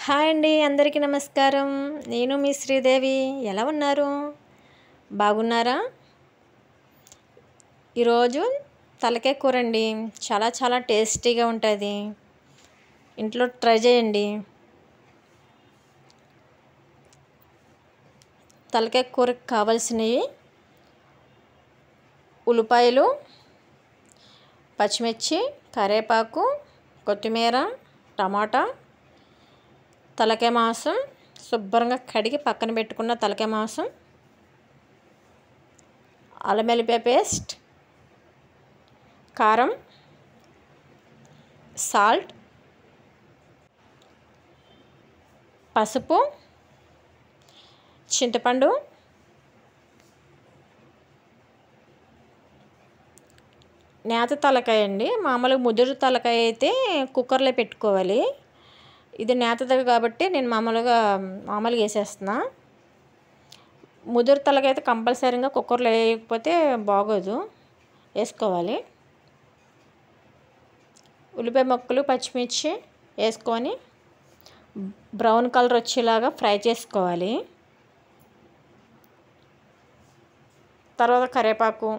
Hi అండి, అందరికీ నమస్కారం. నేను మీ శ్రీదేవి. ఎలా ఉన్నారు? బాగున్నారా? ఈరోజు తలకాయ కూర అండి. చాలా టేస్టీగా ఉంటుంది. ఇంట్లో ట్రై చేయండి. తలకాయ కూరకు కావాల్సినవి ఉల్లిపాయలు, పచ్చిమిర్చి, కరివేపాకు, కొత్తిమీర, టమాటా, తలకాయ మాంసం, శుభ్రంగా కడిగి పక్కన పెట్టుకున్న తలకాయ మాంసం, అల్లం వెల్లుల్లి పేస్ట్, కారం, సాల్ట్, పసుపు, చింతపండు, నేత తలకాయ అండి. మామూలుగా ముదురు తలకాయ అయితే కుక్కర్లో పెట్టుకోవాలి. ఇది నేతది కాబట్టి నేను మామూలుగా వేసేస్తున్నా. ముదురు తలకాయ అయితే కంపల్సరీగా కుక్కర్లో వేయకపోతే బాగోదు, వేసుకోవాలి. ఉల్లిపాయ ముక్కలు, పచ్చిమిర్చి వేసుకొని బ్రౌన్ కలర్ వచ్చేలాగా ఫ్రై చేసుకోవాలి. తర్వాత కరివేపాకు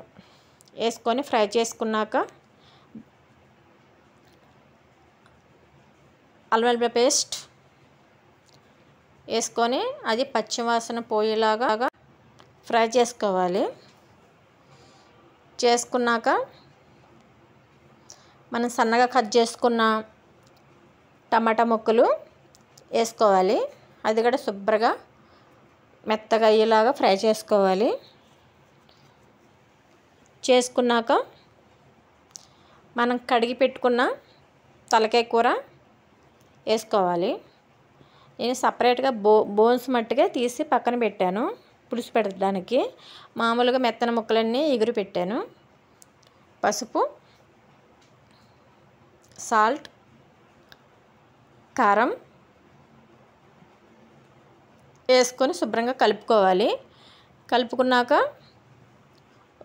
వేసుకొని ఫ్రై చేసుకున్నాక అల్లం వెల్లుల్లి పేస్ట్ వేసుకొని అది పచ్చివాసన పోయేలాగా ఫ్రై చేసుకోవాలి. చేసుకున్నాక మనం సన్నగా కట్ చేసుకున్న టమాటా ముక్కలు వేసుకోవాలి. అది కూడా శుభ్రంగా మెత్తగా అయ్యేలాగా ఫ్రై చేసుకోవాలి. చేసుకున్నాక మనం కడిగి పెట్టుకున్న తలకాయ కూర వేసుకోవాలి. నేను సపరేట్గా బోన్స్ మట్టుగా తీసి పక్కన పెట్టాను పులుసు పెట్టడానికి. మామూలుగా మెత్తన ముక్కలన్నీ ఎగురు పెట్టాను. పసుపు, సాల్ట్, కారం వేసుకొని శుభ్రంగా కలుపుకోవాలి. కలుపుకున్నాక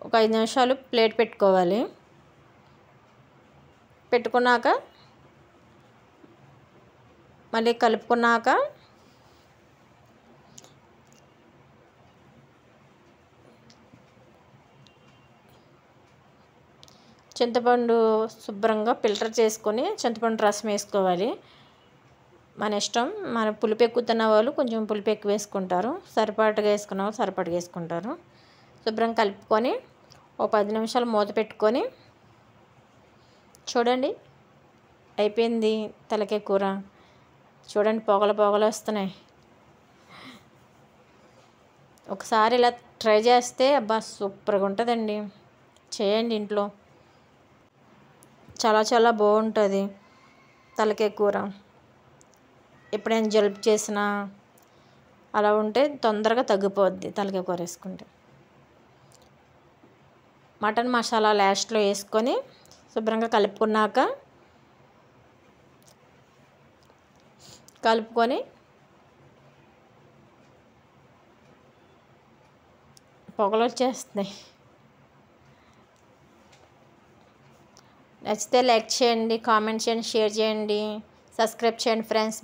ఒక 5 నిమిషాలు ప్లేట్ పెట్టుకోవాలి. పెట్టుకున్నాక మళ్ళీ కలుపుకున్నాక చింతపండు శుభ్రంగా ఫిల్టర్ చేసుకొని చింతపండు రసం వేసుకోవాలి. మన ఇష్టం. మన పులుపు ఎక్కువ తిన్న వాళ్ళు కొంచెం పులుపు ఎక్కువ వేసుకుంటారు, సరిపాటుగా వేసుకున్న వాళ్ళు సరిపాటుగా వేసుకుంటారు. శుభ్రంగా కలుపుకొని ఒక 10 నిమిషాలు మూత పెట్టుకొని చూడండి, అయిపోయింది తలకాయ కూర. చూడండి, పొగలు వస్తున్నాయి. ఒకసారి ఇలా ట్రై చేస్తే అబ్బా సూపర్గా ఉంటుందండి. చేయండి ఇంట్లో. చాలా బాగుంటుంది తలకాయ కూర. ఎప్పుడైనా జలుబు చేసినా అలా ఉంటే తొందరగా తగ్గిపోద్ది తలకాయ కూర వేసుకుంటే. మటన్ మసాలా లాస్ట్లో వేసుకొని శుభ్రంగా కలుపుకొని పొగలు వచ్చేస్తున్నాయి. నచ్చితే లైక్ చేయండి, కామెంట్ చేయండి, షేర్ చేయండి, సబ్స్క్రైబ్ చేయండి ఫ్రెండ్స్.